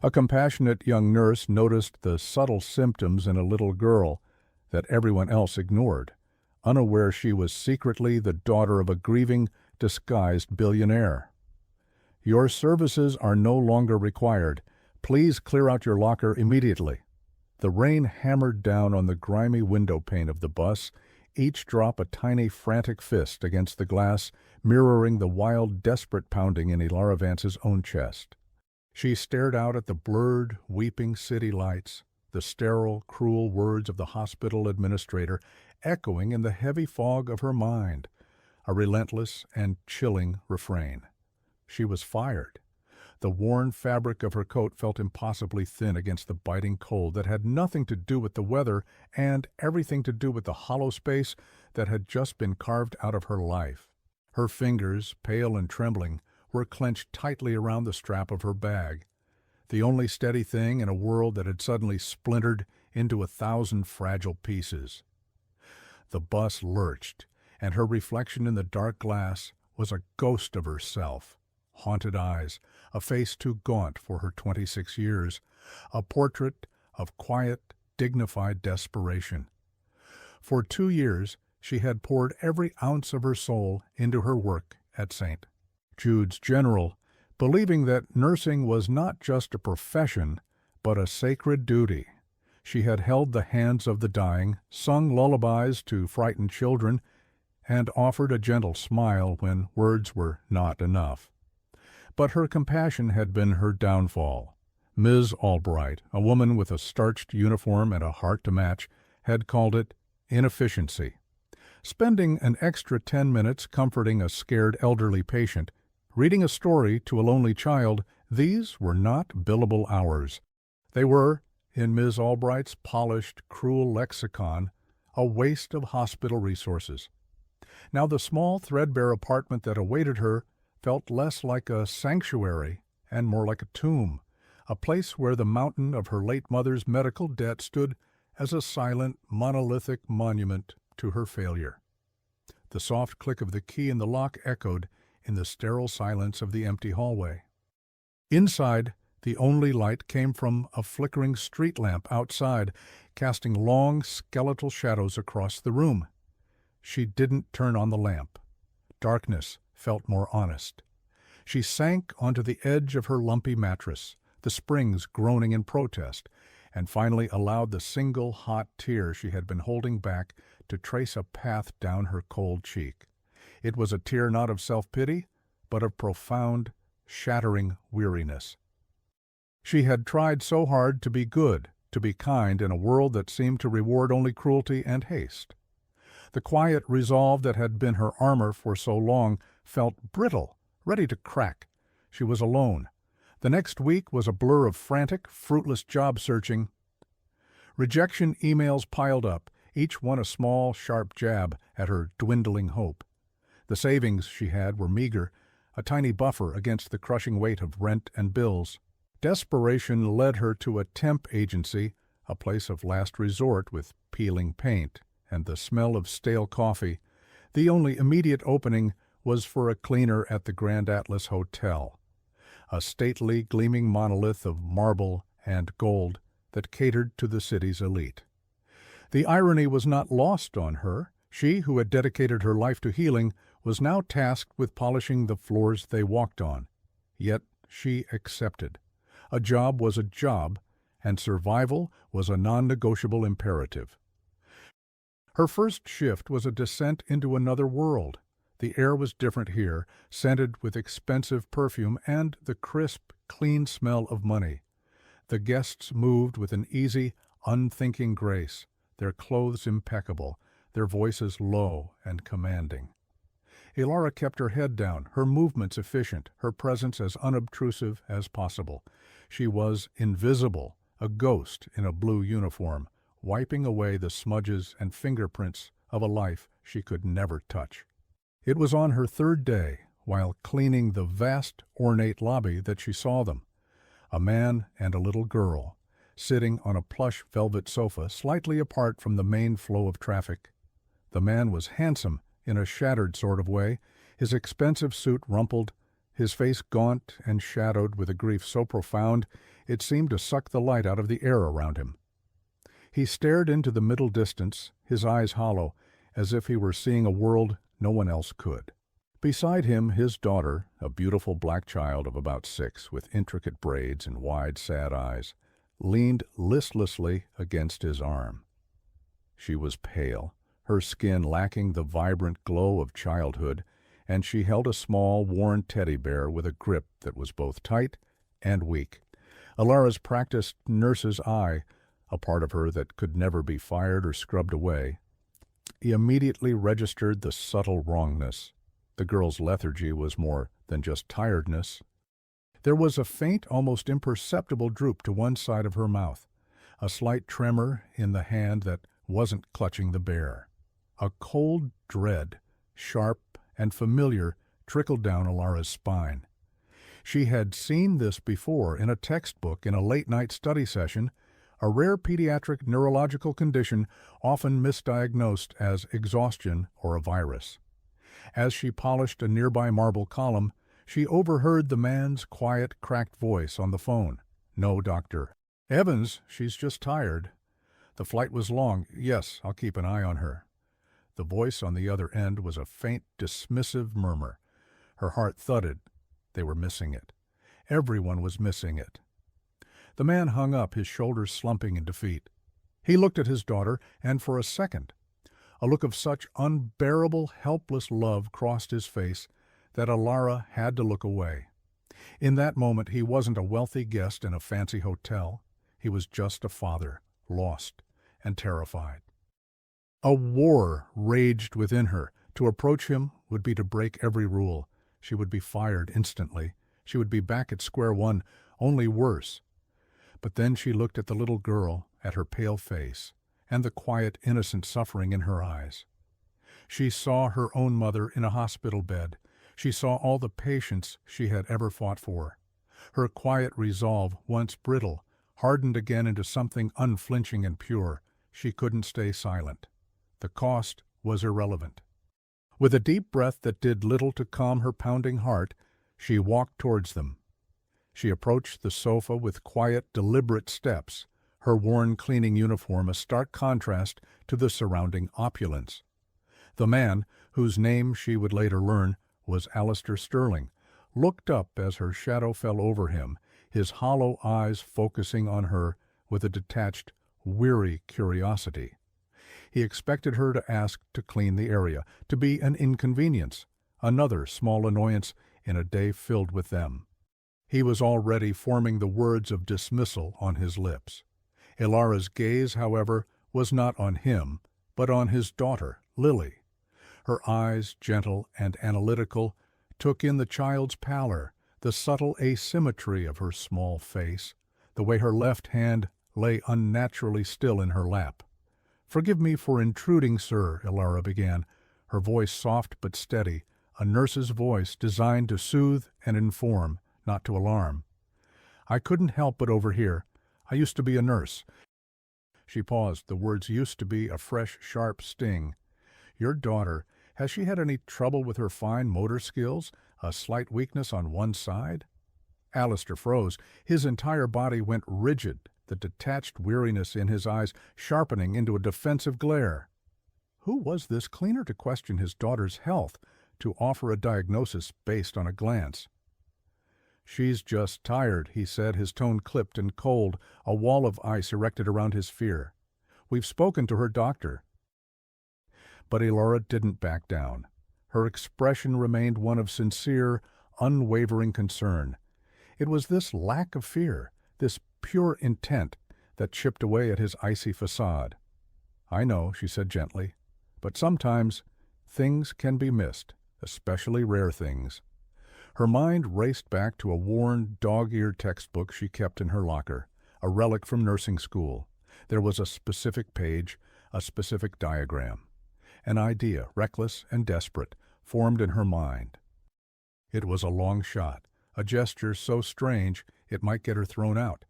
A compassionate young nurse noticed the subtle symptoms in a little girl that everyone else ignored, unaware she was secretly the daughter of a grieving, disguised billionaire. "Your services are no longer required. Please clear out your locker immediately." The rain hammered down on the grimy window pane of the bus, each drop a tiny, frantic fist against the glass, mirroring the wild, desperate pounding in Elara Vance's own chest. She stared out at the blurred, weeping city lights, the sterile, cruel words of the hospital administrator echoing in the heavy fog of her mind, a relentless and chilling refrain. She was fired. The worn fabric of her coat felt impossibly thin against the biting cold that had nothing to do with the weather and everything to do with the hollow space that had just been carved out of her life. Her fingers, pale and trembling, were clenched tightly around the strap of her bag, the only steady thing in a world that had suddenly splintered into 1,000 fragile pieces. The bus lurched, and her reflection in the dark glass was a ghost of herself. Haunted eyes, a face too gaunt for her 26 years, a portrait of quiet, dignified desperation. For 2 years, she had poured every ounce of her soul into her work at St. Jude's General, believing that nursing was not just a profession, but a sacred duty. She had held the hands of the dying, sung lullabies to frightened children, and offered a gentle smile when words were not enough. But her compassion had been her downfall. Ms. Albright, a woman with a starched uniform and a heart to match, had called it inefficiency. Spending an extra 10 minutes comforting a scared elderly patient, reading a story to a lonely child, these were not billable hours. They were, in Ms. Albright's polished, cruel lexicon, a waste of hospital resources. Now the small, threadbare apartment that awaited her felt less like a sanctuary and more like a tomb, a place where the mountain of her late mother's medical debt stood as a silent, monolithic monument to her failure. The soft click of the key in the lock echoed in the sterile silence of the empty hallway. Inside, the only light came from a flickering street lamp outside, casting long, skeletal shadows across the room. She didn't turn on the lamp. Darkness felt more honest. She sank onto the edge of her lumpy mattress, the springs groaning in protest, and finally allowed the single hot tear she had been holding back to trace a path down her cold cheek. It was a tear not of self-pity, but of profound, shattering weariness. She had tried so hard to be good, to be kind in a world that seemed to reward only cruelty and haste. The quiet resolve that had been her armor for so long felt brittle, ready to crack. She was alone. The next week was a blur of frantic, fruitless job searching. Rejection emails piled up, each one a small, sharp jab at her dwindling hope. The savings she had were meager, a tiny buffer against the crushing weight of rent and bills. Desperation led her to a temp agency, a place of last resort with peeling paint and the smell of stale coffee. The only immediate opening was for a cleaner at the Grand Atlas Hotel, a stately, gleaming monolith of marble and gold that catered to the city's elite. The irony was not lost on her. She, who had dedicated her life to healing, was now tasked with polishing the floors they walked on. Yet she accepted. A job was a job, and survival was a non-negotiable imperative. Her first shift was a descent into another world. The air was different here, scented with expensive perfume and the crisp, clean smell of money. The guests moved with an easy, unthinking grace, their clothes impeccable, their voices low and commanding. Elara kept her head down, her movements efficient, her presence as unobtrusive as possible. She was invisible, a ghost in a blue uniform, wiping away the smudges and fingerprints of a life she could never touch. It was on her third day, while cleaning the vast, ornate lobby, that she saw them. A man and a little girl, sitting on a plush velvet sofa slightly apart from the main flow of traffic. The man was handsome in a shattered sort of way, his expensive suit rumpled, his face gaunt and shadowed with a grief so profound it seemed to suck the light out of the air around him. He stared into the middle distance, his eyes hollow, as if he were seeing a world no one else could. Beside him, his daughter, a beautiful black child of about 6, with intricate braids and wide, sad eyes, leaned listlessly against his arm. She was pale, her skin lacking the vibrant glow of childhood, and she held a small, worn teddy bear with a grip that was both tight and weak. Alara's practiced nurse's eye, a part of her that could never be fired or scrubbed away, he immediately registered the subtle wrongness. The girl's lethargy was more than just tiredness. There was a faint, almost imperceptible droop to one side of her mouth, a slight tremor in the hand that wasn't clutching the bear. A cold dread, sharp and familiar, trickled down Alara's spine. She had seen this before in a textbook in a late-night study session, a rare pediatric neurological condition often misdiagnosed as exhaustion or a virus. As she polished a nearby marble column, she overheard the man's quiet, cracked voice on the phone. "No, doctor." "Evans, she's just tired. The flight was long. Yes, I'll keep an eye on her." The voice on the other end was a faint, dismissive murmur. Her heart thudded. They were missing it. Everyone was missing it. The man hung up, his shoulders slumping in defeat. He looked at his daughter, and for a second, a look of such unbearable, helpless love crossed his face that Alara had to look away. In that moment, he wasn't a wealthy guest in a fancy hotel. He was just a father, lost and terrified. A war raged within her. To approach him would be to break every rule. She would be fired instantly. She would be back at square one, only worse. But then she looked at the little girl, at her pale face, and the quiet, innocent suffering in her eyes. She saw her own mother in a hospital bed. She saw all the patients she had ever fought for. Her quiet resolve, once brittle, hardened again into something unflinching and pure. She couldn't stay silent. The cost was irrelevant. With a deep breath that did little to calm her pounding heart, she walked towards them. She approached the sofa with quiet, deliberate steps, her worn cleaning uniform a stark contrast to the surrounding opulence. The man, whose name she would later learn was Alistair Sterling, looked up as her shadow fell over him, his hollow eyes focusing on her with a detached, weary curiosity. He expected her to ask to clean the area, to be an inconvenience, another small annoyance in a day filled with them. He was already forming the words of dismissal on his lips. Alara's gaze, however, was not on him, but on his daughter, Lily. Her eyes, gentle and analytical, took in the child's pallor, the subtle asymmetry of her small face, the way her left hand lay unnaturally still in her lap. "Forgive me for intruding, sir," Alara began, her voice soft but steady, a nurse's voice designed to soothe and inform, not to alarm. "I couldn't help but overhear. I used to be a nurse." She paused. The words "used to be" a fresh, sharp sting. "Your daughter, has she had any trouble with her fine motor skills? A slight weakness on one side?" Alistair froze. His entire body went rigid, the detached weariness in his eyes sharpening into a defensive glare. Who was this cleaner to question his daughter's health, to offer a diagnosis based on a glance? "She's just tired," he said, his tone clipped and cold, a wall of ice erected around his fear. "We've spoken to her doctor." But Alara didn't back down. Her expression remained one of sincere, unwavering concern. It was this lack of fear, this pure intent, that chipped away at his icy facade. "I know," she said gently, "but sometimes things can be missed, especially rare things." Her mind raced back to a worn, dog-eared textbook she kept in her locker, a relic from nursing school. There was a specific page, a specific diagram. An idea, reckless and desperate, formed in her mind. It was a long shot, a gesture so strange it might get her thrown out.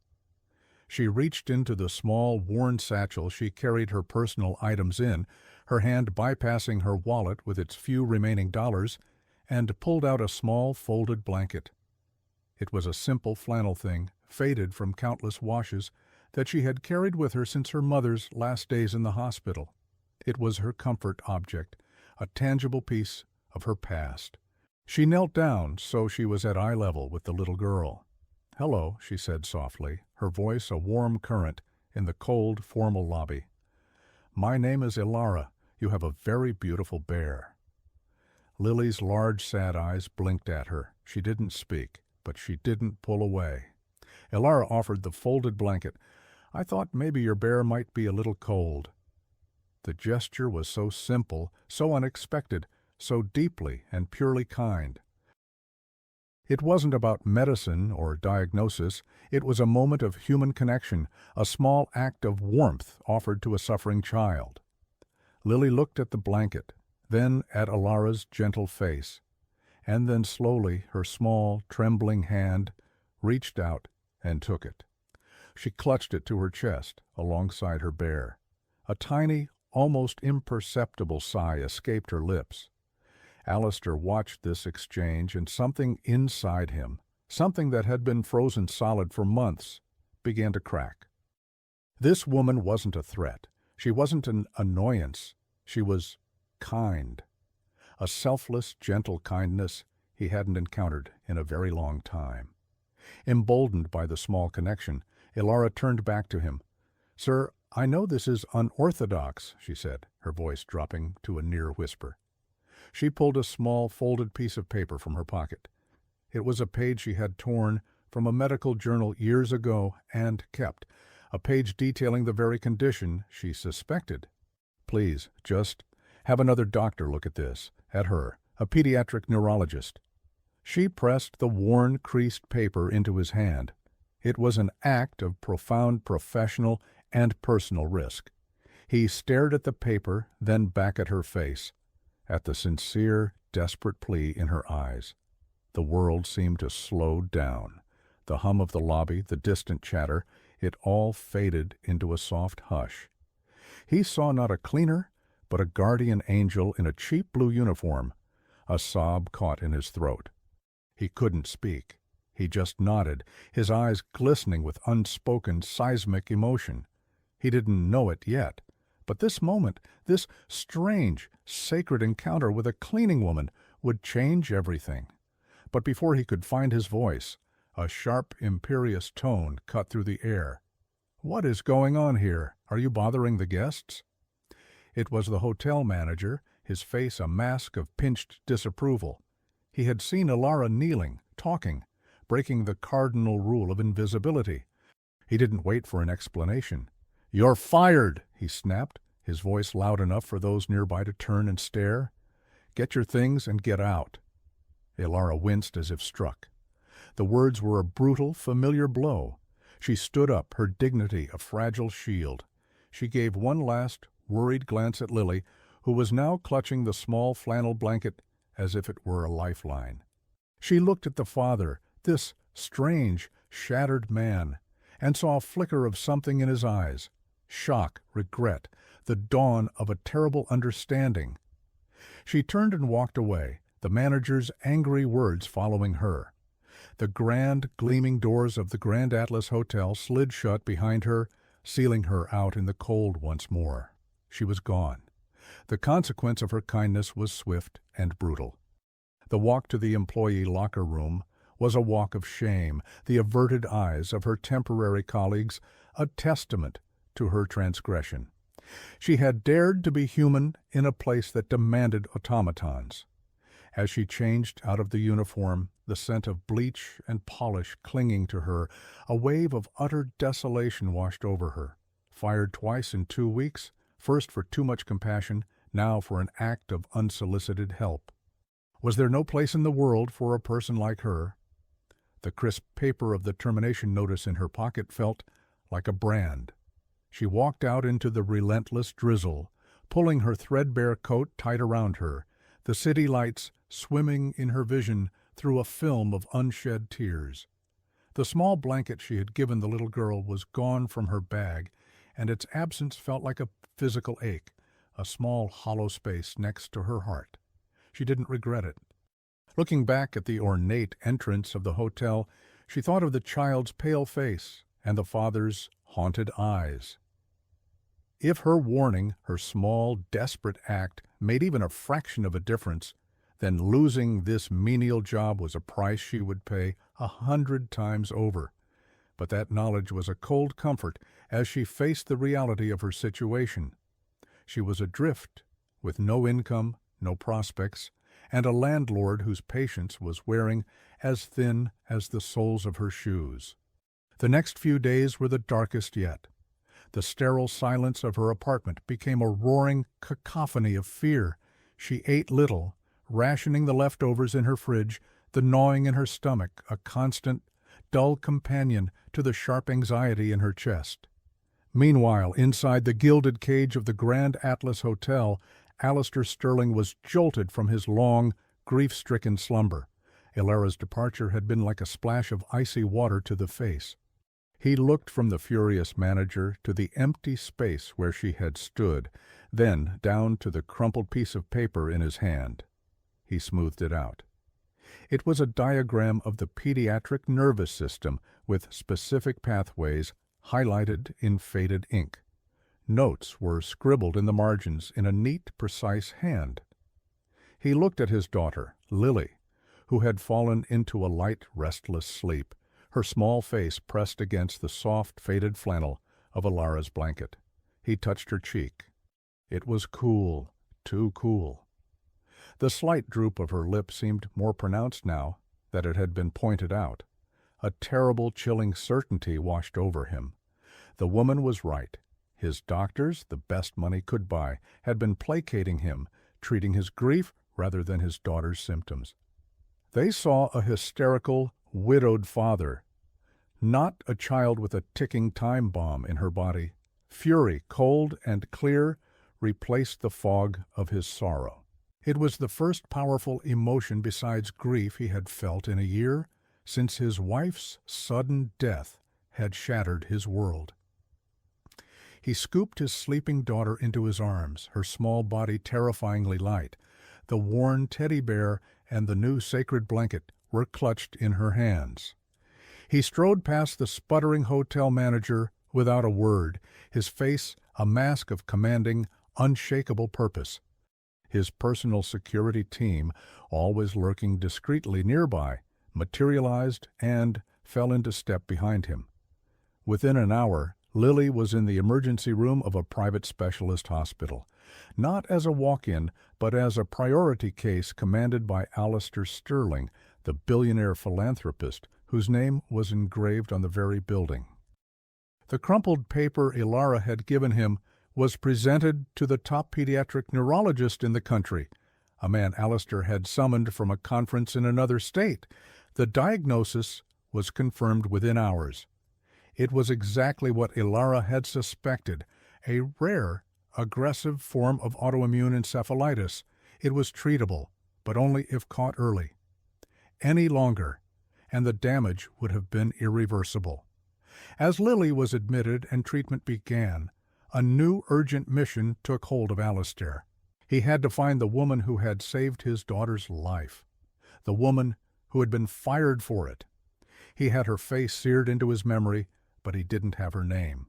She reached into the small, worn satchel she carried her personal items in, her hand bypassing her wallet with its few remaining dollars, and pulled out a small folded blanket. It was a simple flannel thing, faded from countless washes, that she had carried with her since her mother's last days in the hospital. It was her comfort object, a tangible piece of her past. She knelt down so she was at eye level with the little girl. "Hello," she said softly, her voice a warm current in the cold, formal lobby. "My name is Ilara. You have a very beautiful bear." Lily's large, sad eyes blinked at her. She didn't speak, but she didn't pull away. Ilara offered the folded blanket. "I thought maybe your bear might be a little cold." The gesture was so simple, so unexpected, so deeply and purely kind. It wasn't about medicine or diagnosis. It was a moment of human connection, a small act of warmth offered to a suffering child. Lily looked at the blanket, then at Ilara's gentle face, and then slowly her small, trembling hand reached out and took it. She clutched it to her chest, alongside her bear. A tiny, almost imperceptible sigh escaped her lips. Alistair watched this exchange, and something inside him, something that had been frozen solid for months, began to crack. This woman wasn't a threat. She wasn't an annoyance. She was kind. A selfless, gentle kindness he hadn't encountered in a very long time. Emboldened by the small connection, Ilara turned back to him. "Sir, I know this is unorthodox," she said, her voice dropping to a near whisper. She pulled a small folded piece of paper from her pocket. It was a page she had torn from a medical journal years ago and kept, a page detailing the very condition she suspected. "Please, just have another doctor look at this," at her, a pediatric neurologist. She pressed the worn, creased paper into his hand. It was an act of profound professional and personal risk. He stared at the paper, then back at her face, at the sincere, desperate plea in her eyes. The world seemed to slow down. The hum of the lobby, the distant chatter, it all faded into a soft hush. He saw not a cleaner, but a guardian angel in a cheap blue uniform. A sob caught in his throat. He couldn't speak. He just nodded, his eyes glistening with unspoken seismic emotion. He didn't know it yet, but this moment, this strange, sacred encounter with a cleaning woman would change everything. But before he could find his voice, a sharp, imperious tone cut through the air. "What is going on here? Are you bothering the guests?" It was the hotel manager, his face a mask of pinched disapproval. He had seen Ilara kneeling, talking, breaking the cardinal rule of invisibility. He didn't wait for an explanation. "You're fired!" he snapped, his voice loud enough for those nearby to turn and stare. "Get your things and get out." Ilara winced as if struck. The words were a brutal, familiar blow. She stood up, her dignity a fragile shield. She gave one last, worried glance at Lily, who was now clutching the small flannel blanket as if it were a lifeline. She looked at the father, this strange, shattered man, and saw a flicker of something in his eyes. Shock, regret, the dawn of a terrible understanding. She turned and walked away, the manager's angry words following her. The grand, gleaming doors of the Grand Atlas Hotel slid shut behind her, sealing her out in the cold once more. She was gone. The consequence of her kindness was swift and brutal. The walk to the employee locker room was a walk of shame, the averted eyes of her temporary colleagues a testament to her transgression. She had dared to be human in a place that demanded automatons. As she changed out of the uniform, the scent of bleach and polish clinging to her, a wave of utter desolation washed over her. Fired twice in 2 weeks, first for too much compassion, now for an act of unsolicited help. Was there no place in the world for a person like her? The crisp paper of the termination notice in her pocket felt like a brand. She walked out into the relentless drizzle, pulling her threadbare coat tight around her, the city lights swimming in her vision through a film of unshed tears. The small blanket she had given the little girl was gone from her bag, and its absence felt like a physical ache, a small hollow space next to her heart. She didn't regret it. Looking back at the ornate entrance of the hotel, she thought of the child's pale face and the father's haunted eyes. If her warning, her small, desperate act, made even a fraction of a difference, then losing this menial job was a price she would pay 100 times over. But that knowledge was a cold comfort as she faced the reality of her situation. She was adrift, with no income, no prospects, and a landlord whose patience was wearing as thin as the soles of her shoes. The next few days were the darkest yet. The sterile silence of her apartment became a roaring cacophony of fear. She ate little, rationing the leftovers in her fridge, the gnawing in her stomach, a constant, dull companion to the sharp anxiety in her chest. Meanwhile, inside the gilded cage of the Grand Atlas Hotel, Alistair Sterling was jolted from his long, grief-stricken slumber. Ilara's departure had been like a splash of icy water to the face. He looked from the furious manager to the empty space where she had stood, then down to the crumpled piece of paper in his hand. He smoothed it out. It was a diagram of the pediatric nervous system with specific pathways highlighted in faded ink. Notes were scribbled in the margins in a neat, precise hand. He looked at his daughter, Lily, who had fallen into a light, restless sleep, her small face pressed against the soft, faded flannel of Ilara's blanket. He touched her cheek. It was cool, too cool. The slight droop of her lip seemed more pronounced now that it had been pointed out. A terrible, chilling certainty washed over him. The woman was right. His doctors, the best money could buy, had been placating him, treating his grief rather than his daughter's symptoms. They saw a hysterical, widowed father, not a child with a ticking time bomb in her body. Fury, cold and clear, replaced the fog of his sorrow. It was the first powerful emotion besides grief he had felt in a year, since his wife's sudden death had shattered his world. He scooped his sleeping daughter into his arms, her small body terrifyingly light. The worn teddy bear and the new sacred blanket were clutched in her hands. He strode past the sputtering hotel manager without a word, his face a mask of commanding, unshakable purpose. His personal security team, always lurking discreetly nearby, materialized and fell into step behind him. Within an hour, Lily was in the emergency room of a private specialist hospital, not as a walk-in, but as a priority case commanded by Alistair Sterling, the billionaire philanthropist whose name was engraved on the very building. The crumpled paper Ilara had given him was presented to the top pediatric neurologist in the country, a man Alistair had summoned from a conference in another state. The diagnosis was confirmed within hours. It was exactly what Ilara had suspected, a rare, aggressive form of autoimmune encephalitis. It was treatable, but only if caught early. Any longer, and the damage would have been irreversible. As Lily was admitted and treatment began, a new urgent mission took hold of Alistair. He had to find the woman who had saved his daughter's life, the woman who had been fired for it. He had her face seared into his memory, but he didn't have her name.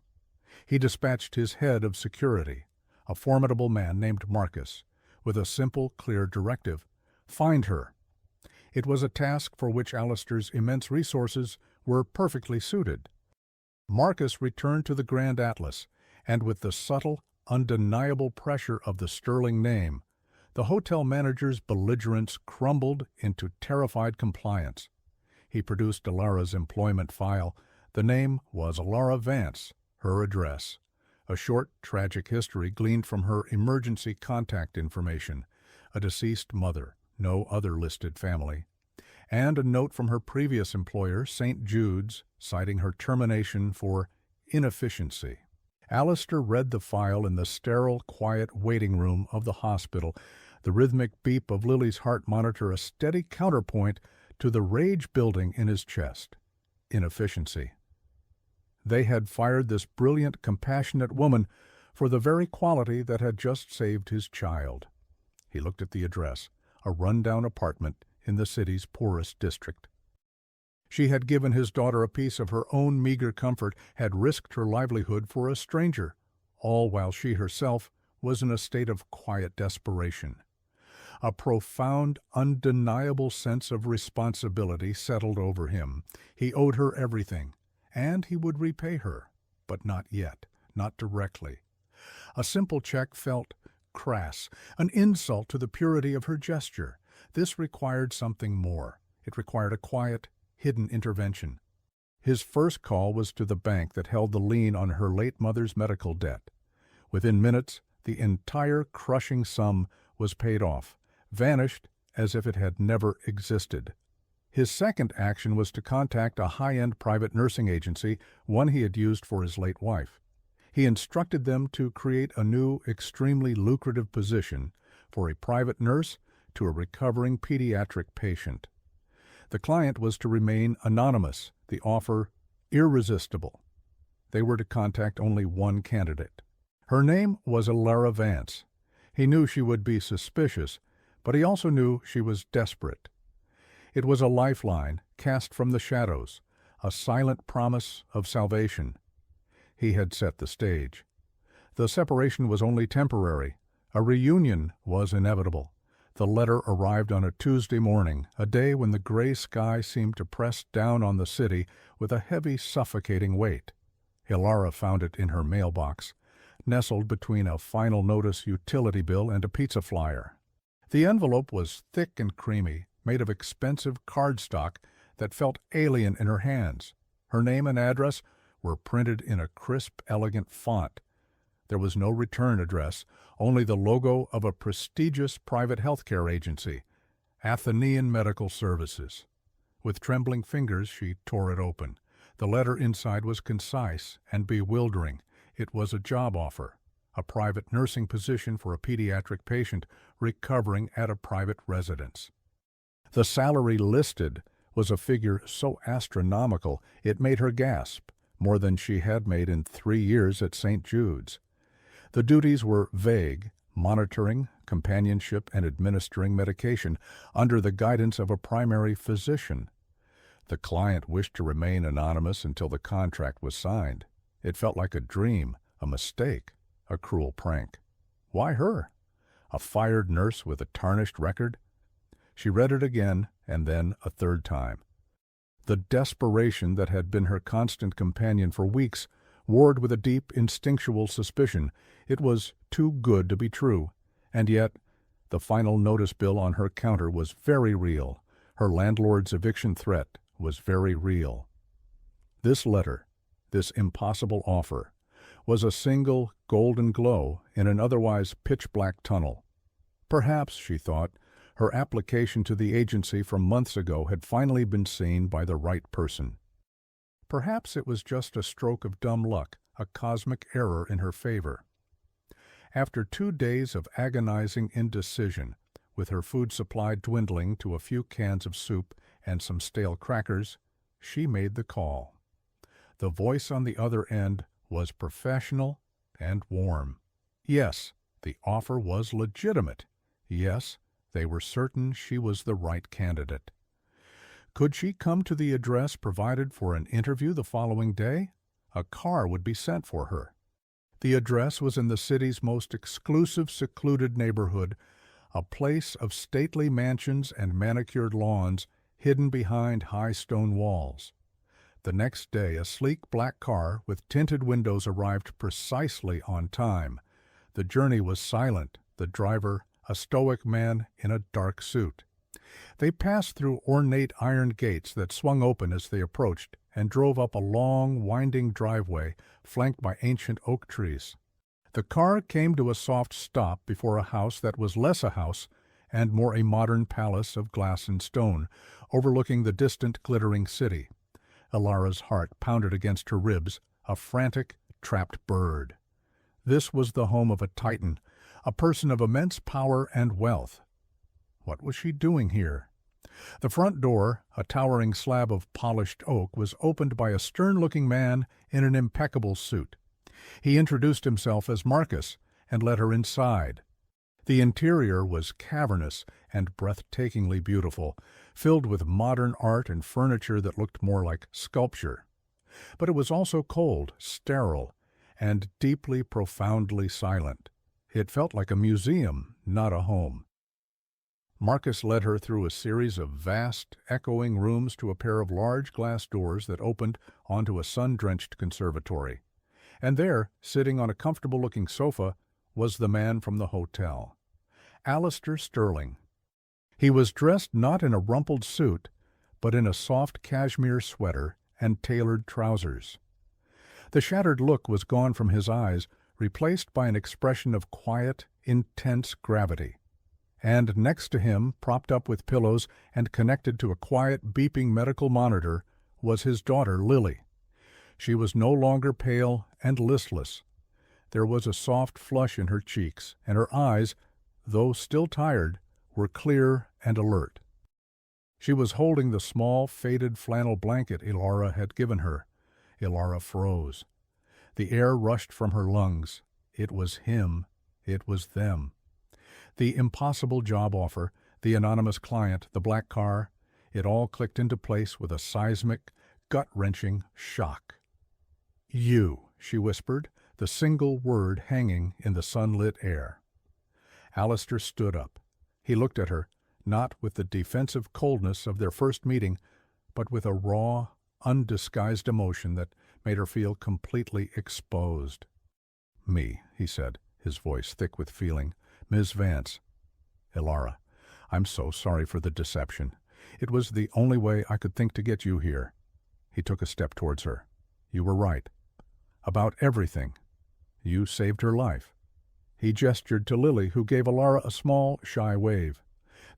He dispatched his head of security, a formidable man named Marcus, with a simple, clear directive: find her. It was a task for which Alistair's immense resources were perfectly suited. Marcus returned to the Grand Atlas, and with the subtle, undeniable pressure of the Sterling name, the hotel manager's belligerence crumbled into terrified compliance. He produced Ilara's employment file. The name was Ilara Vance, her address. A short, tragic history gleaned from her emergency contact information, a deceased mother, no other listed family, and a note from her previous employer, St. Jude's, citing her termination for inefficiency. Alistair read the file in the sterile, quiet waiting room of the hospital, the rhythmic beep of Lily's heart monitor a steady counterpoint to the rage building in his chest. Inefficiency. They had fired this brilliant, compassionate woman for the very quality that had just saved his child. He looked at the address, a run-down apartment in the city's poorest district. She had given his daughter a piece of her own meager comfort, had risked her livelihood for a stranger, all while she herself was in a state of quiet desperation. A profound, undeniable sense of responsibility settled over him. He owed her everything, and he would repay her, but not yet, not directly. A simple check felt crass, an insult to the purity of her gesture. This required something more. It required a quiet, hidden intervention. His first call was to the bank that held the lien on her late mother's medical debt. Within minutes, the entire crushing sum was paid off, vanished as if it had never existed. His second action was to contact a high-end private nursing agency, one he had used for his late wife. He instructed them to create a new, extremely lucrative position for a private nurse to a recovering pediatric patient. The client was to remain anonymous, the offer irresistible. They were to contact only one candidate. Her name was Alara Vance. He knew she would be suspicious, but he also knew she was desperate. It was a lifeline cast from the shadows, a silent promise of salvation. He had set the stage. The separation was only temporary. A reunion was inevitable. The letter arrived on a Tuesday morning, a day when the gray sky seemed to press down on the city with a heavy, suffocating weight. Alara found it in her mailbox, nestled between a final notice utility bill and a pizza flyer. The envelope was thick and creamy, made of expensive cardstock that felt alien in her hands. Her name and address were printed in a crisp, elegant font. There was no return address, only the logo of a prestigious private healthcare agency, Athenean Medical Services. With trembling fingers, she tore it open. The letter inside was concise and bewildering. It was a job offer, a private nursing position for a pediatric patient recovering at a private residence. The salary listed was a figure so astronomical it made her gasp, more than she had made in 3 years at St. Jude's. The duties were vague: monitoring, companionship, and administering medication under the guidance of a primary physician. The client wished to remain anonymous until the contract was signed. It felt like a dream, a mistake, a cruel prank. Why her? A fired nurse with a tarnished record? She read it again, and then a third time. The desperation that had been her constant companion for weeks warred with a deep, instinctual suspicion. It was too good to be true. And yet, the final notice bill on her counter was very real. Her landlord's eviction threat was very real. This letter, this impossible offer, was a single golden glow in an otherwise pitch-black tunnel. Perhaps, she thought, her application to the agency from months ago had finally been seen by the right person. Perhaps it was just a stroke of dumb luck, a cosmic error in her favor. After 2 days of agonizing indecision, with her food supply dwindling to a few cans of soup and some stale crackers, she made the call. The voice on the other end was professional and warm. Yes, the offer was legitimate. Yes, they were certain she was the right candidate. Could she come to the address provided for an interview the following day? A car would be sent for her. The address was in the city's most exclusive, secluded neighborhood, a place of stately mansions and manicured lawns hidden behind high stone walls. The next day, a sleek black car with tinted windows arrived precisely on time. The journey was silent, the driver a stoic man in a dark suit. They passed through ornate iron gates that swung open as they approached and drove up a long, winding driveway flanked by ancient oak trees. The car came to a soft stop before a house that was less a house and more a modern palace of glass and stone, overlooking the distant, glittering city. Alara's heart pounded against her ribs, a frantic, trapped bird. This was the home of a titan, a person of immense power and wealth. What was she doing here? The front door, a towering slab of polished oak, was opened by a stern-looking man in an impeccable suit. He introduced himself as Marcus and led her inside. The interior was cavernous and breathtakingly beautiful, filled with modern art and furniture that looked more like sculpture. But it was also cold, sterile, and deeply, profoundly silent. It felt like a museum, not a home. Marcus led her through a series of vast, echoing rooms to a pair of large glass doors that opened onto a sun-drenched conservatory. And there, sitting on a comfortable-looking sofa, was the man from the hotel, Alistair Sterling. He was dressed not in a rumpled suit, but in a soft cashmere sweater and tailored trousers. The shattered look was gone from his eyes, replaced by an expression of quiet, intense gravity. And next to him, propped up with pillows and connected to a quiet, beeping medical monitor, was his daughter, Lily. She was no longer pale and listless. There was a soft flush in her cheeks, and her eyes, though still tired, were clear and alert. She was holding the small, faded flannel blanket Ilara had given her. Ilara froze. The air rushed from her lungs. It was him. It was them. The impossible job offer, the anonymous client, the black car, it all clicked into place with a seismic, gut-wrenching shock. "You," she whispered, the single word hanging in the sunlit air. Alistair stood up. He looked at her, not with the defensive coldness of their first meeting, but with a raw, undisguised emotion that made her feel completely exposed. "Me," he said, his voice thick with feeling. "Ms. Vance." "Ilara, I'm so sorry for the deception. It was the only way I could think to get you here." He took a step towards her. "You were right. About everything. You saved her life." He gestured to Lily, who gave Ilara a small, shy wave.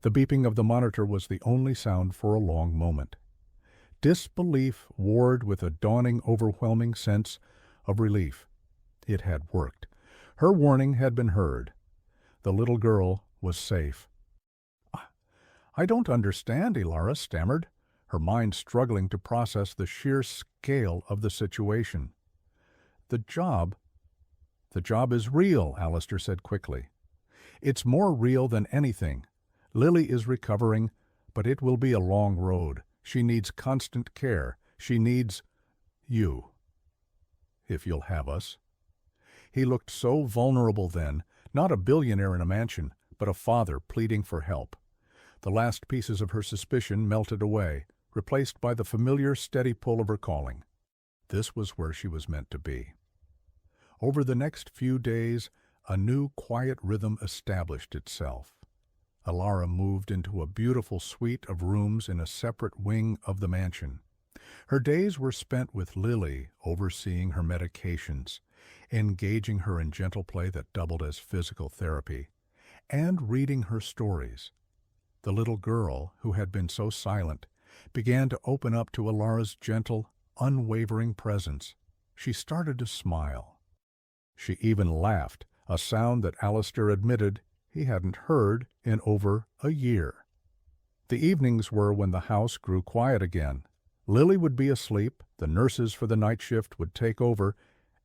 The beeping of the monitor was the only sound for a long moment. Disbelief warred with a dawning, overwhelming sense of relief. It had worked. Her warning had been heard. The little girl was safe. "I don't understand," Ilara stammered, her mind struggling to process the sheer scale of the situation. The job is real," Alistair said quickly. "It's more real than anything. Lily is recovering, but it will be a long road. She needs constant care. She needs you. If you'll have us." He looked so vulnerable then, not a billionaire in a mansion, but a father pleading for help. The last pieces of her suspicion melted away, replaced by the familiar steady pull of her calling. This was where she was meant to be. Over the next few days, a new quiet rhythm established itself. Ilara moved into a beautiful suite of rooms in a separate wing of the mansion. Her days were spent with Lily, overseeing her medications, engaging her in gentle play that doubled as physical therapy, and reading her stories. The little girl, who had been so silent, began to open up to Ilara's gentle, unwavering presence. She started to smile. She even laughed, a sound that Alistair admitted he hadn't heard in over a year. The evenings were when the house grew quiet again. Lily would be asleep, the nurses for the night shift would take over,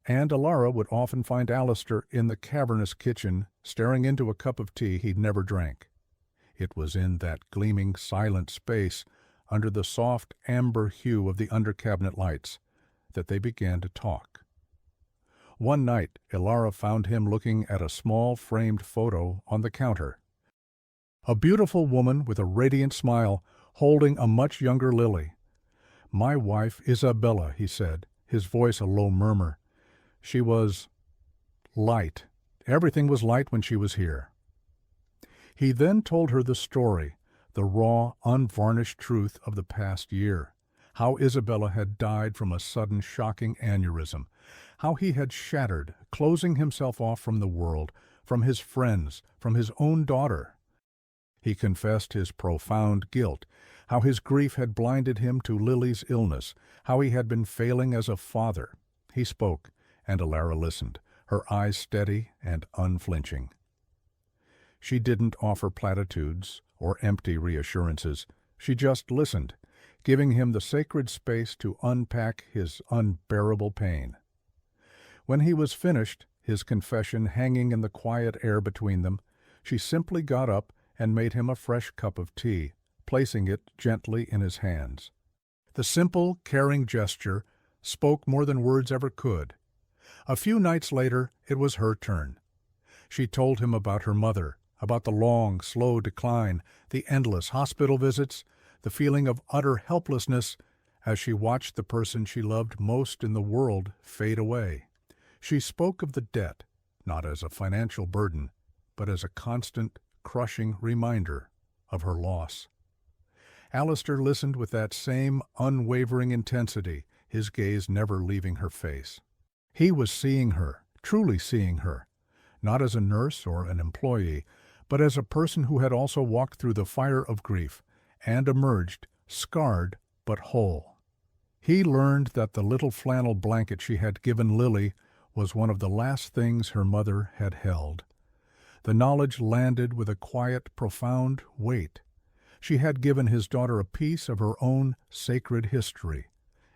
and Ilara would often find Alistair in the cavernous kitchen, staring into a cup of tea he'd never drank. It was in that gleaming, silent space, under the soft amber hue of the under-cabinet lights, that they began to talk. One night, Ilara found him looking at a small framed photo on the counter. A beautiful woman with a radiant smile, holding a much younger Lily. "My wife, Isabella," he said, his voice a low murmur. "She was light. Everything was light when she was here." He then told her the story, the raw, unvarnished truth of the past year. How Isabella had died from a sudden, shocking aneurysm. How he had shattered, closing himself off from the world, from his friends, from his own daughter. He confessed his profound guilt, how his grief had blinded him to Lily's illness, how he had been failing as a father. He spoke, and Ilara listened, her eyes steady and unflinching. She didn't offer platitudes or empty reassurances. She just listened, giving him the sacred space to unpack his unbearable pain. When he was finished, his confession hanging in the quiet air between them, She simply got up and made him a fresh cup of tea, placing it gently in his hands. The simple, caring gesture spoke more than words ever could. A few nights later, it was her turn. She told him about her mother, about the long, slow decline, the endless hospital visits, the feeling of utter helplessness as she watched the person she loved most in the world fade away. She spoke of the debt, not as a financial burden, but as a constant, crushing reminder of her loss. Alistair listened with that same unwavering intensity, his gaze never leaving her face. He was seeing her, truly seeing her, not as a nurse or an employee, but as a person who had also walked through the fire of grief and emerged, scarred but whole. He learned that the little flannel blanket she had given Lily was one of the last things her mother had held. The knowledge landed with a quiet, profound weight. She had given his daughter a piece of her own sacred history.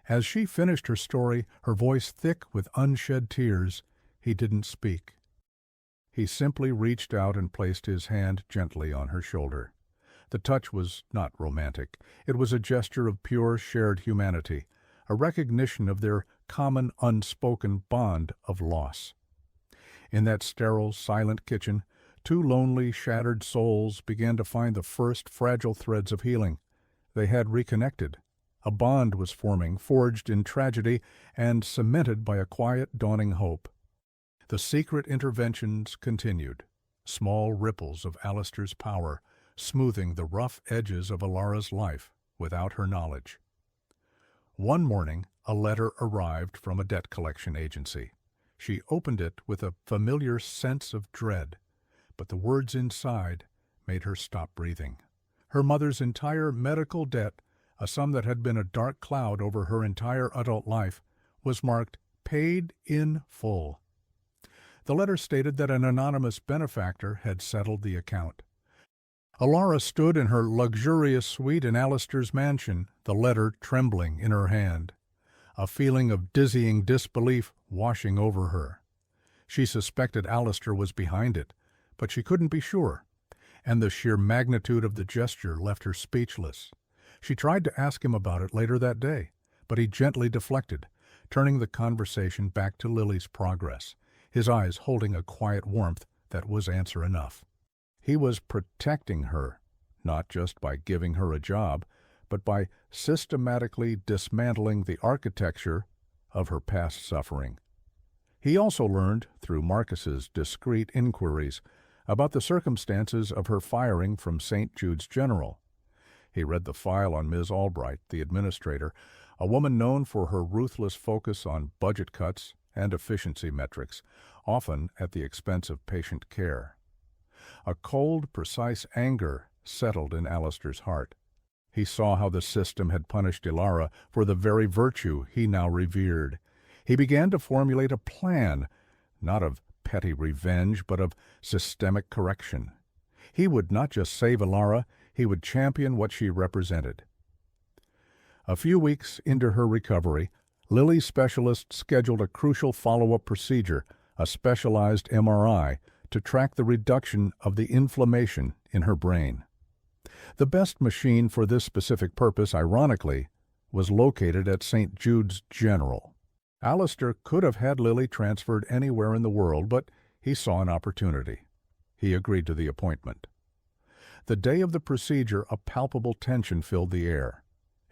As she finished her story, her voice thick with unshed tears, he didn't speak. He simply reached out and placed his hand gently on her shoulder. The touch was not romantic. It was a gesture of pure shared humanity, a recognition of their common unspoken bond of loss. In that sterile, silent kitchen, two lonely, shattered souls began to find the first fragile threads of healing. They had reconnected. A bond was forming, forged in tragedy and cemented by a quiet, dawning hope. The secret interventions continued, small ripples of Alistair's power, smoothing the rough edges of Alara's life without her knowledge. One morning, a letter arrived from a debt collection agency. She opened it with a familiar sense of dread, but the words inside made her stop breathing. Her mother's entire medical debt, a sum that had been a dark cloud over her entire adult life, was marked "paid in full." The letter stated that an anonymous benefactor had settled the account. Alara stood in her luxurious suite in Alistair's mansion, the letter trembling in her hand, a feeling of dizzying disbelief washing over her. She suspected Alistair was behind it, but she couldn't be sure, and the sheer magnitude of the gesture left her speechless. She tried to ask him about it later that day, but he gently deflected, turning the conversation back to Lily's progress, his eyes holding a quiet warmth that was answer enough. He was protecting her, not just by giving her a job, but by systematically dismantling the architecture of her past suffering. He also learned, through Marcus's discreet inquiries, about the circumstances of her firing from St. Jude's General. He read the file on Ms. Albright, the administrator, a woman known for her ruthless focus on budget cuts and efficiency metrics, often at the expense of patient care. A cold, precise anger settled in Alistair's heart. He saw how the system had punished Alara for the very virtue he now revered. He began to formulate a plan, not of petty revenge, but of systemic correction. He would not just save Alara, he would champion what she represented. A few weeks into her recovery, Lily's specialist scheduled a crucial follow-up procedure, a specialized MRI, to track the reduction of the inflammation in her brain. The best machine for this specific purpose, ironically, was located at St. Jude's General. Alistair could have had Lily transferred anywhere in the world, but he saw an opportunity. He agreed to the appointment. The day of the procedure, a palpable tension filled the air.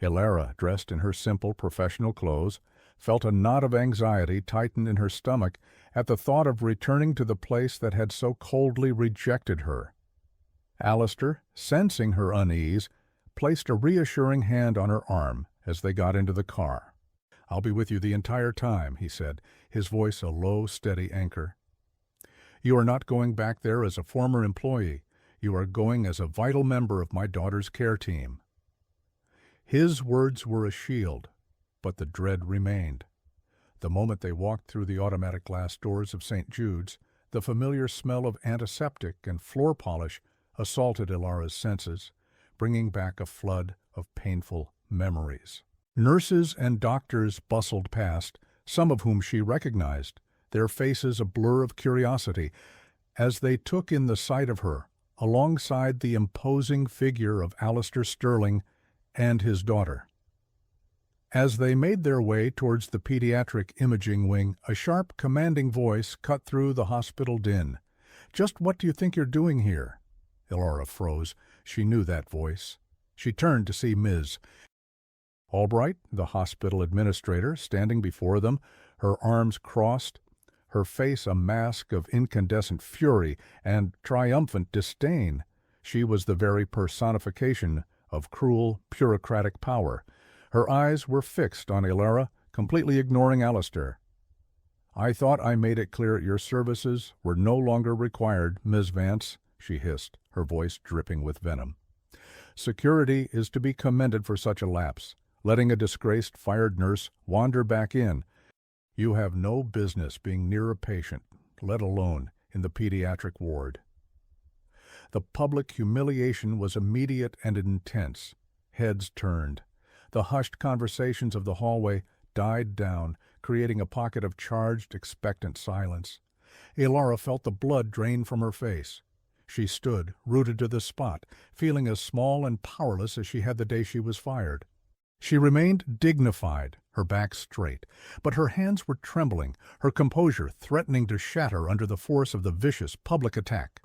Alara, dressed in her simple professional clothes, felt a knot of anxiety tighten in her stomach at the thought of returning to the place that had so coldly rejected her. Alistair, sensing her unease, placed a reassuring hand on her arm as they got into the car. "I'll be with you the entire time," he said, his voice a low, steady anchor. "You are not going back there as a former employee. You are going as a vital member of my daughter's care team." His words were a shield, but the dread remained. The moment they walked through the automatic glass doors of St. Jude's, the familiar smell of antiseptic and floor polish assaulted Alara's senses, bringing back a flood of painful memories. Nurses and doctors bustled past, some of whom she recognized, their faces a blur of curiosity. as they took in the sight of her, alongside the imposing figure of Alistair Sterling and his daughter. As they made their way towards the pediatric imaging wing, a sharp, commanding voice cut through the hospital din. "Just what do you think you're doing here?" Elora froze. She knew that voice. She turned to see Ms. Albright, the hospital administrator, standing before them, her arms crossed, her face a mask of incandescent fury and triumphant disdain. She was the very personification of cruel, bureaucratic power. Her eyes were fixed on Elora, completely ignoring Alistair. "I thought I made it clear your services were no longer required, Ms. Vance," she hissed, her voice dripping with venom. "Security is to be commended for such a lapse, letting a disgraced fired nurse wander back in. You have no business being near a patient, let alone in the pediatric ward." The public humiliation was immediate and intense. Heads turned. The hushed conversations of the hallway died down, creating a pocket of charged, expectant silence. Elora felt the blood drain from her face. She stood, rooted to the spot, feeling as small and powerless as she had the day she was fired. She remained dignified, her back straight, but her hands were trembling, her composure threatening to shatter under the force of the vicious public attack.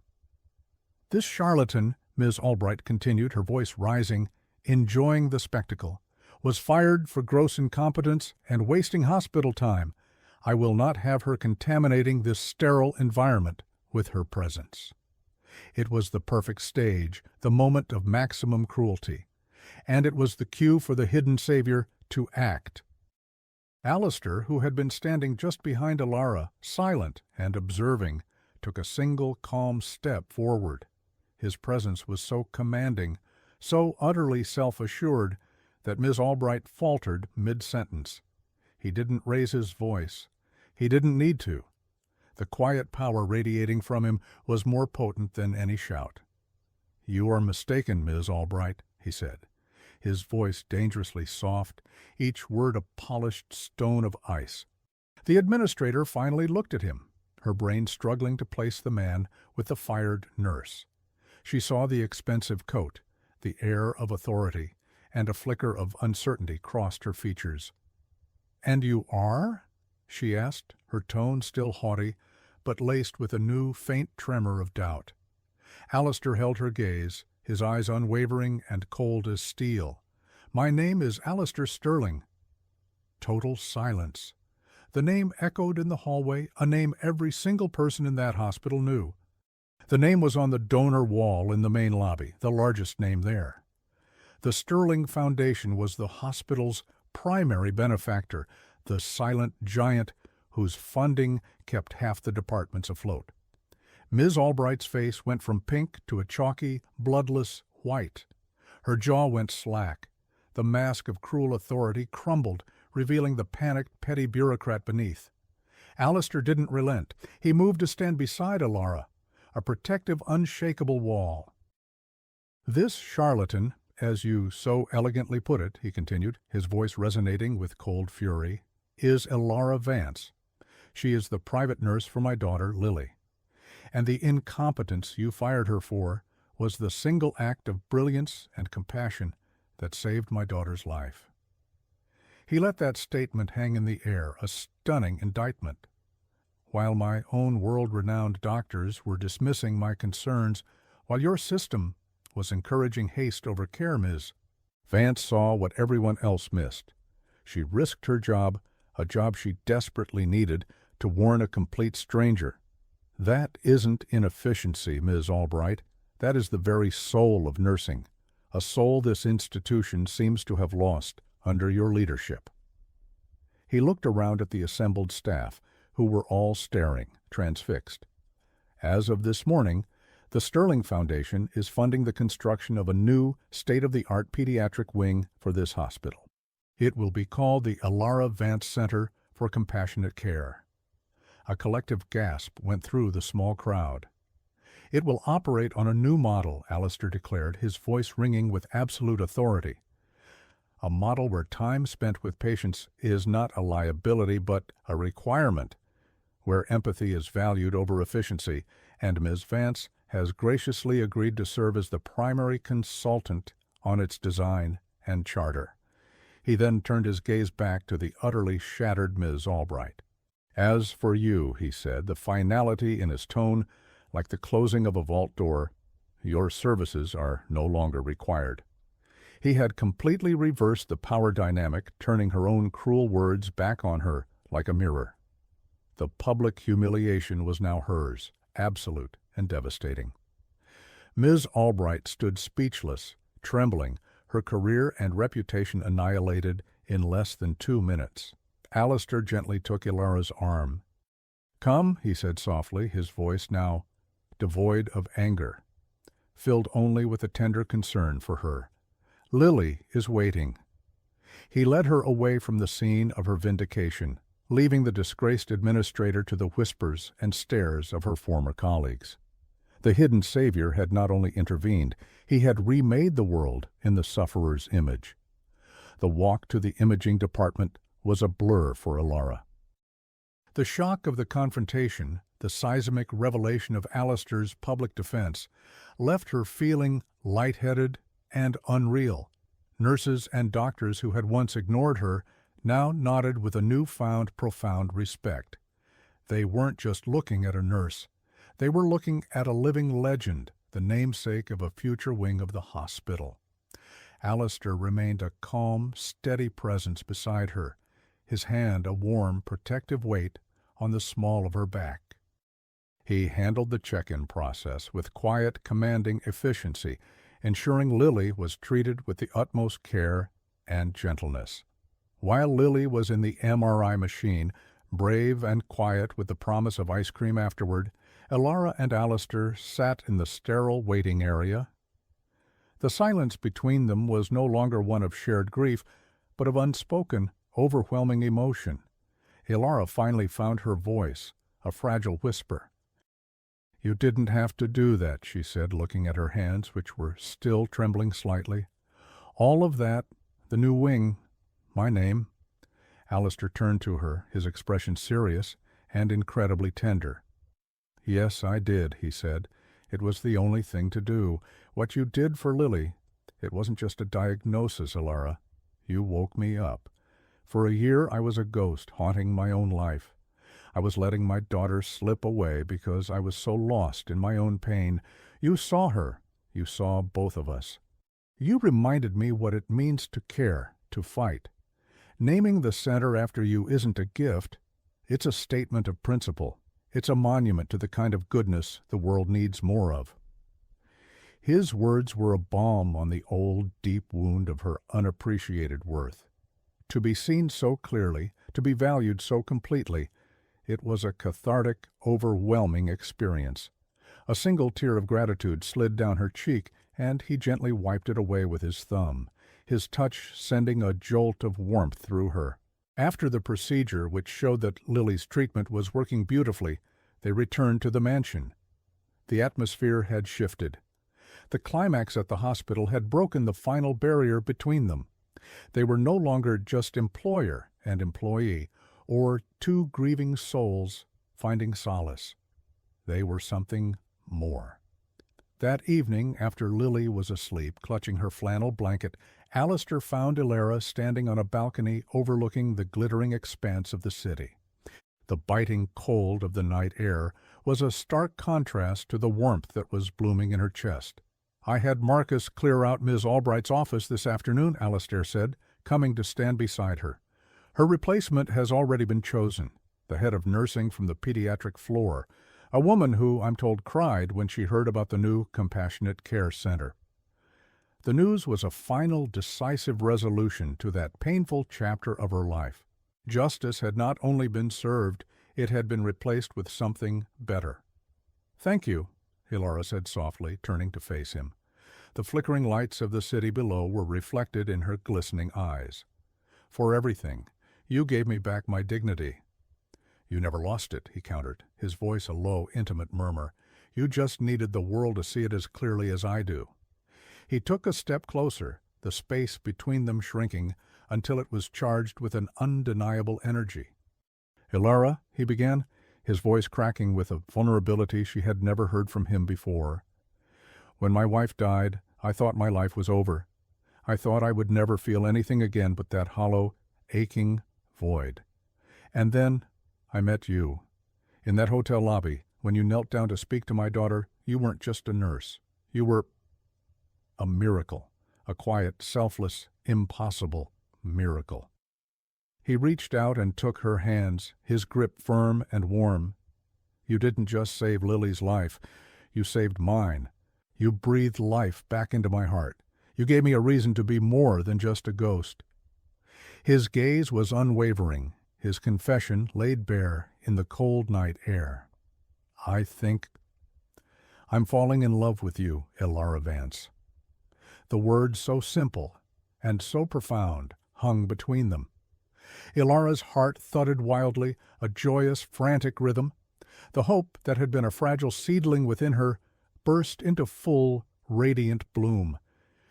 "This charlatan," Ms. Albright continued, her voice rising, enjoying the spectacle, "was fired for gross incompetence and wasting hospital time. I will not have her contaminating this sterile environment with her presence." It was the perfect stage, the moment of maximum cruelty. And it was the cue for the hidden savior to act. Alistair, who had been standing just behind Elora, silent and observing, took a single calm step forward. His presence was so commanding, so utterly self-assured, that Miss Albright faltered mid-sentence. He didn't raise his voice. He didn't need to. The quiet power radiating from him was more potent than any shout. "You are mistaken, Miss Albright," he said, his voice dangerously soft, each word a polished stone of ice. The administrator finally looked at him, her brain struggling to place the man with the fired nurse. She saw the expensive coat, the air of authority, and a flicker of uncertainty crossed her features. "And you are?" she asked, her tone still haughty, but laced with a new, faint tremor of doubt. Alistair held her gaze, his eyes unwavering and cold as steel. "My name is Alistair Sterling." Total silence. The name echoed in the hallway, a name every single person in that hospital knew. The name was on the donor wall in the main lobby, the largest name there. The Sterling Foundation was the hospital's primary benefactor, the silent giant whose funding kept half the departments afloat. Ms. Albright's face went from pink to a chalky, bloodless white. Her jaw went slack. The mask of cruel authority crumbled, revealing the panicked, petty bureaucrat beneath. Alistair didn't relent. He moved to stand beside Elora, a protective, unshakable wall. "This charlatan, as you so elegantly put it," he continued, his voice resonating with cold fury, "is Elora Vance. She is the private nurse for my daughter, Lily. And the incompetence you fired her for was the single act of brilliance and compassion that saved my daughter's life." He let that statement hang in the air, a stunning indictment. "While my own world-renowned doctors were dismissing my concerns, while your system was encouraging haste over care, Ms." Vance saw what everyone else missed. She risked her job, a job she desperately needed, to warn a complete stranger. That isn't inefficiency, Ms. Albright. That is the very soul of nursing, a soul this institution seems to have lost under your leadership. He looked around at the assembled staff, who were all staring, transfixed. As of this morning, the Sterling Foundation is funding the construction of a new, state-of-the-art pediatric wing for this hospital. It will be called the Elora Vance Center for Compassionate Care. A collective gasp went through the small crowd. "It will operate on a new model," Alistair declared, his voice ringing with absolute authority. "A model where time spent with patients is not a liability but a requirement, where empathy is valued over efficiency, and Ms. Vance has graciously agreed to serve as the primary consultant on its design and charter." He then turned his gaze back to the utterly shattered Ms. Albright. "As for you," he said, the finality in his tone like the closing of a vault door, "your services are no longer required." He had completely reversed the power dynamic, turning her own cruel words back on her like a mirror. The public humiliation was now hers, absolute and devastating. Ms. Albright stood speechless, trembling, her career and reputation annihilated in less than 2 minutes. Alistair gently took Ilara's arm. "Come," he said softly, his voice now devoid of anger, filled only with a tender concern for her. "Lily is waiting." He led her away from the scene of her vindication, leaving the disgraced administrator to the whispers and stares of her former colleagues. The hidden savior had not only intervened, he had remade the world in the sufferer's image. The walk to the imaging department was a blur for Ilara. The shock of the confrontation, the seismic revelation of Alistair's public defense, left her feeling lightheaded and unreal. Nurses and doctors who had once ignored her now nodded with a newfound profound respect. They weren't just looking at a nurse. They were looking at a living legend, the namesake of a future wing of the hospital. Alistair remained a calm, steady presence beside her, his hand a warm, protective weight on the small of her back. He handled the check-in process with quiet, commanding efficiency, ensuring Lily was treated with the utmost care and gentleness. While Lily was in the MRI machine, brave and quiet with the promise of ice cream afterward, Ilara and Alistair sat in the sterile waiting area. The silence between them was no longer one of shared grief, but of unspoken, overwhelming emotion. Ilara finally found her voice, a fragile whisper. "You didn't have to do that," she said, looking at her hands, which were still trembling slightly. "All of that, the new wing, my name." Alistair turned to her, his expression serious and incredibly tender. "Yes, I did," he said. "It was the only thing to do. What you did for Lily, it wasn't just a diagnosis, Ilara. You woke me up. For a year I was a ghost, haunting my own life. I was letting my daughter slip away because I was so lost in my own pain. You saw her. You saw both of us. You reminded me what it means to care, to fight. Naming the center after you isn't a gift. It's a statement of principle. It's a monument to the kind of goodness the world needs more of." His words were a balm on the old, deep wound of her unappreciated worth. To be seen so clearly, to be valued so completely, it was a cathartic, overwhelming experience. A single tear of gratitude slid down her cheek, and he gently wiped it away with his thumb, his touch sending a jolt of warmth through her. After the procedure, which showed that Lily's treatment was working beautifully, they returned to the mansion. The atmosphere had shifted. The climax at the hospital had broken the final barrier between them. They were no longer just employer and employee, or two grieving souls finding solace. They were something more. That evening, after Lily was asleep, clutching her flannel blanket, Alistair found Ilara standing on a balcony overlooking the glittering expanse of the city. The biting cold of the night air was a stark contrast to the warmth that was blooming in her chest. "I had Marcus clear out Ms. Albright's office this afternoon," Alistair said, coming to stand beside her. "Her replacement has already been chosen, the head of nursing from the pediatric floor, a woman who, I'm told, cried when she heard about the new compassionate care center." The news was a final, decisive resolution to that painful chapter of her life. Justice had not only been served, it had been replaced with something better. "Thank you," Ilara said softly, turning to face him. The flickering lights of the city below were reflected in her glistening eyes. "For everything. You gave me back my dignity." "You never lost it," he countered, his voice a low, intimate murmur. "You just needed the world to see it as clearly as I do." He took a step closer, the space between them shrinking, until it was charged with an undeniable energy. "Ilara," he began, his voice cracking with a vulnerability she had never heard from him before. "When my wife died, I thought my life was over. I thought I would never feel anything again but that hollow, aching void. And then I met you. In that hotel lobby, when you knelt down to speak to my daughter, you weren't just a nurse. You were a miracle, a quiet, selfless, impossible miracle." He reached out and took her hands, his grip firm and warm. "You didn't just save Lily's life. You saved mine. You breathed life back into my heart. You gave me a reason to be more than just a ghost." His gaze was unwavering, his confession laid bare in the cold night air. "I think I'm falling in love with you, Elara Vance." The words, so simple and so profound, hung between them. Elara's heart thudded wildly, a joyous, frantic rhythm. The hope that had been a fragile seedling within her burst into full, radiant bloom.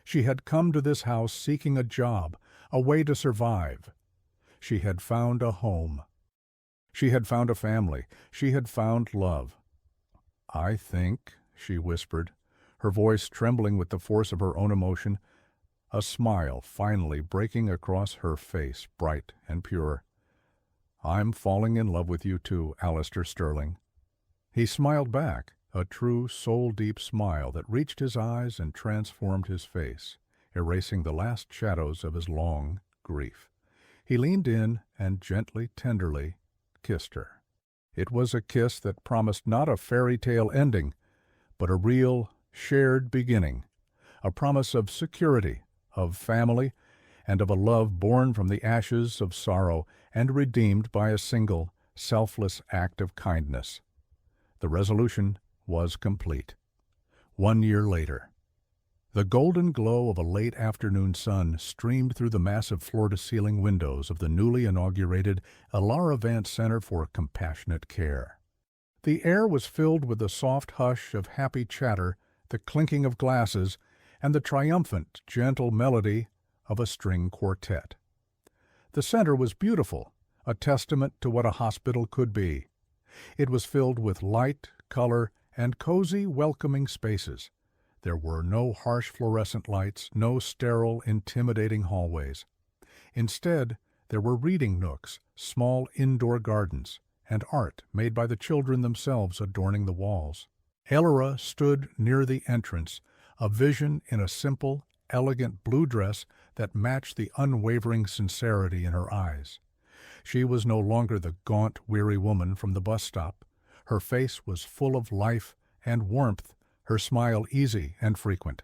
She had come to this house seeking a job, a way to survive. She had found a home. She had found a family. She had found love. "I think," she whispered, her voice trembling with the force of her own emotion, a smile finally breaking across her face, bright and pure. "I'm falling in love with you too, Alistair Sterling." He smiled back, a true soul-deep smile that reached his eyes and transformed his face, erasing the last shadows of his long grief. He leaned in and gently, tenderly kissed her. It was a kiss that promised not a fairy tale ending, but a real, shared beginning, a promise of security, of family, and of a love born from the ashes of sorrow and redeemed by a single, selfless act of kindness. The resolution was complete. 1 year later. The golden glow of a late afternoon sun streamed through the massive floor-to-ceiling windows of the newly inaugurated Elara Vance Center for Compassionate Care. The air was filled with the soft hush of happy chatter, the clinking of glasses, and the triumphant, gentle melody of a string quartet. The center was beautiful, a testament to what a hospital could be. It was filled with light, color, and cozy, welcoming spaces. There were no harsh fluorescent lights, no sterile, intimidating hallways. Instead, there were reading nooks, small indoor gardens, and art made by the children themselves adorning the walls. Elara stood near the entrance, a vision in a simple, elegant blue dress that matched the unwavering sincerity in her eyes. She was no longer the gaunt, weary woman from the bus stop. Her face was full of life and warmth, her smile easy and frequent.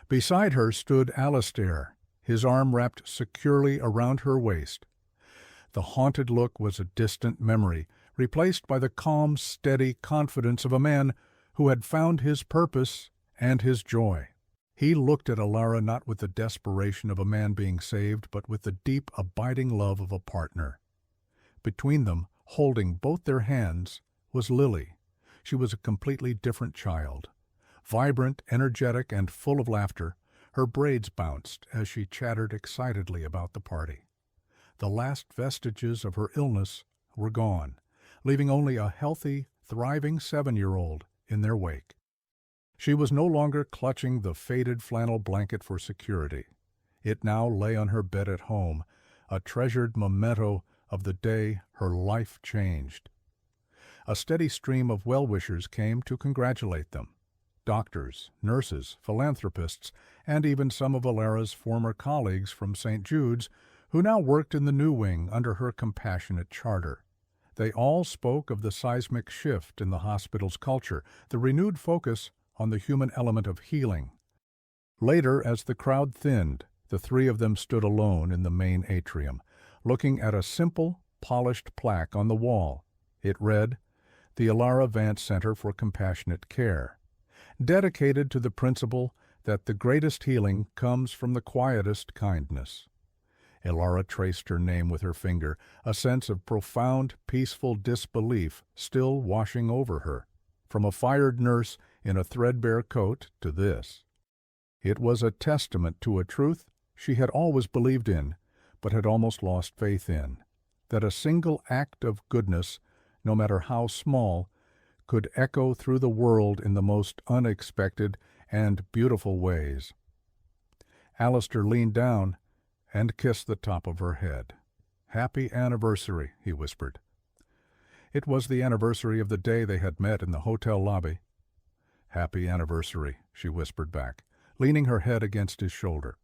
Beside her stood Alistair, his arm wrapped securely around her waist. The haunted look was a distant memory, replaced by the calm, steady confidence of a man who had found his purpose and his joy. He looked at Elara not with the desperation of a man being saved, but with the deep, abiding love of a partner. Between them, holding both their hands, was Lily. She was a completely different child. Vibrant, energetic, and full of laughter, her braids bounced as she chattered excitedly about the party. The last vestiges of her illness were gone, leaving only a healthy, thriving 7-year-old in their wake. She was no longer clutching the faded flannel blanket for security. It now lay on her bed at home, a treasured memento of the day her life changed. A steady stream of well-wishers came to congratulate them. Doctors, nurses, philanthropists, and even some of Elara's former colleagues from St. Jude's, who now worked in the new wing under her compassionate charter. They all spoke of the seismic shift in the hospital's culture, the renewed focus on the human element of healing. Later, as the crowd thinned, the three of them stood alone in the main atrium, looking at a simple, polished plaque on the wall. It read, "The Elara Vance Center for Compassionate Care," dedicated to the principle that the greatest healing comes from the quietest kindness. Elara traced her name with her finger, a sense of profound, peaceful disbelief still washing over her, from a fired nurse in a threadbare coat to this. It was a testament to a truth she had always believed in, but had almost lost faith in, that a single act of goodness no matter how small, could echo through the world in the most unexpected and beautiful ways. Alistair leaned down and kissed the top of her head. "Happy anniversary," he whispered. It was the anniversary of the day they had met in the hotel lobby. "Happy anniversary," she whispered back, leaning her head against his shoulder.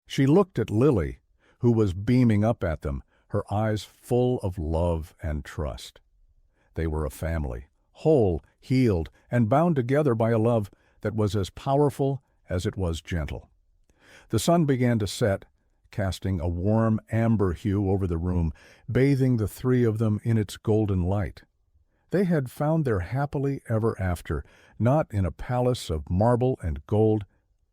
She looked at Lily, who was beaming up at them, her eyes full of love and trust. They were a family, whole, healed, and bound together by a love that was as powerful as it was gentle. The sun began to set, casting a warm amber hue over the room, bathing the three of them in its golden light. They had found their happily ever after, not in a palace of marble and gold,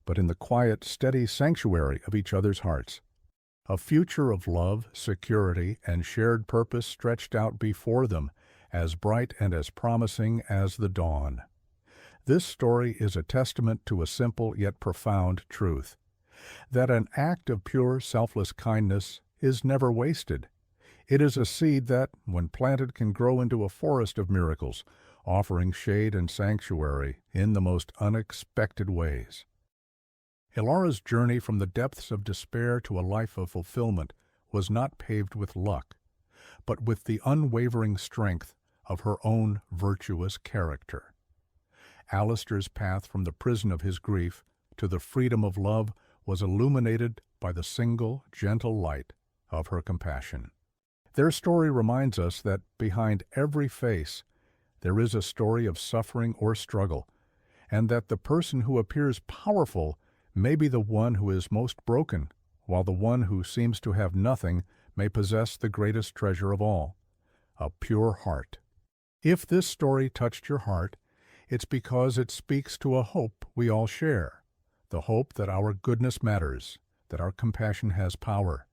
but in the quiet, steady sanctuary of each other's hearts. A future of love, security, and shared purpose stretched out before them, as bright and as promising as the dawn. This story is a testament to a simple yet profound truth, that an act of pure, selfless kindness is never wasted. It is a seed that, when planted, can grow into a forest of miracles, offering shade and sanctuary in the most unexpected ways. Elara's journey from the depths of despair to a life of fulfillment was not paved with luck, but with the unwavering strength of her own virtuous character. Alistair's path from the prison of his grief to the freedom of love was illuminated by the single, gentle light of her compassion. Their story reminds us that behind every face there is a story of suffering or struggle, and that the person who appears powerful may be the one who is most broken, while the one who seems to have nothing may possess the greatest treasure of all, a pure heart. If this story touched your heart, it's because it speaks to a hope we all share, the hope that our goodness matters, that our compassion has power,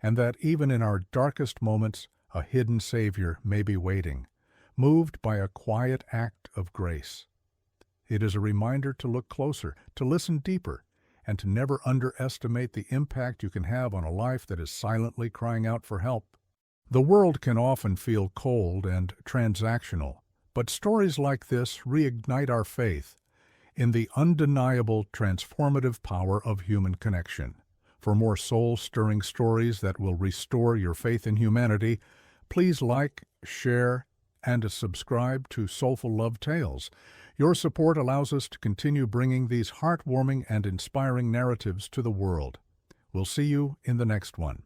and that even in our darkest moments a hidden Savior may be waiting, moved by a quiet act of grace. It is a reminder to look closer, to listen deeper, and to never underestimate the impact you can have on a life that is silently crying out for help. The world can often feel cold and transactional, but stories like this reignite our faith in the undeniable transformative power of human connection. For more soul-stirring stories that will restore your faith in humanity, please like, share, and subscribe to Soulful Love Tales. Your support allows us to continue bringing these heartwarming and inspiring narratives to the world. We'll see you in the next one.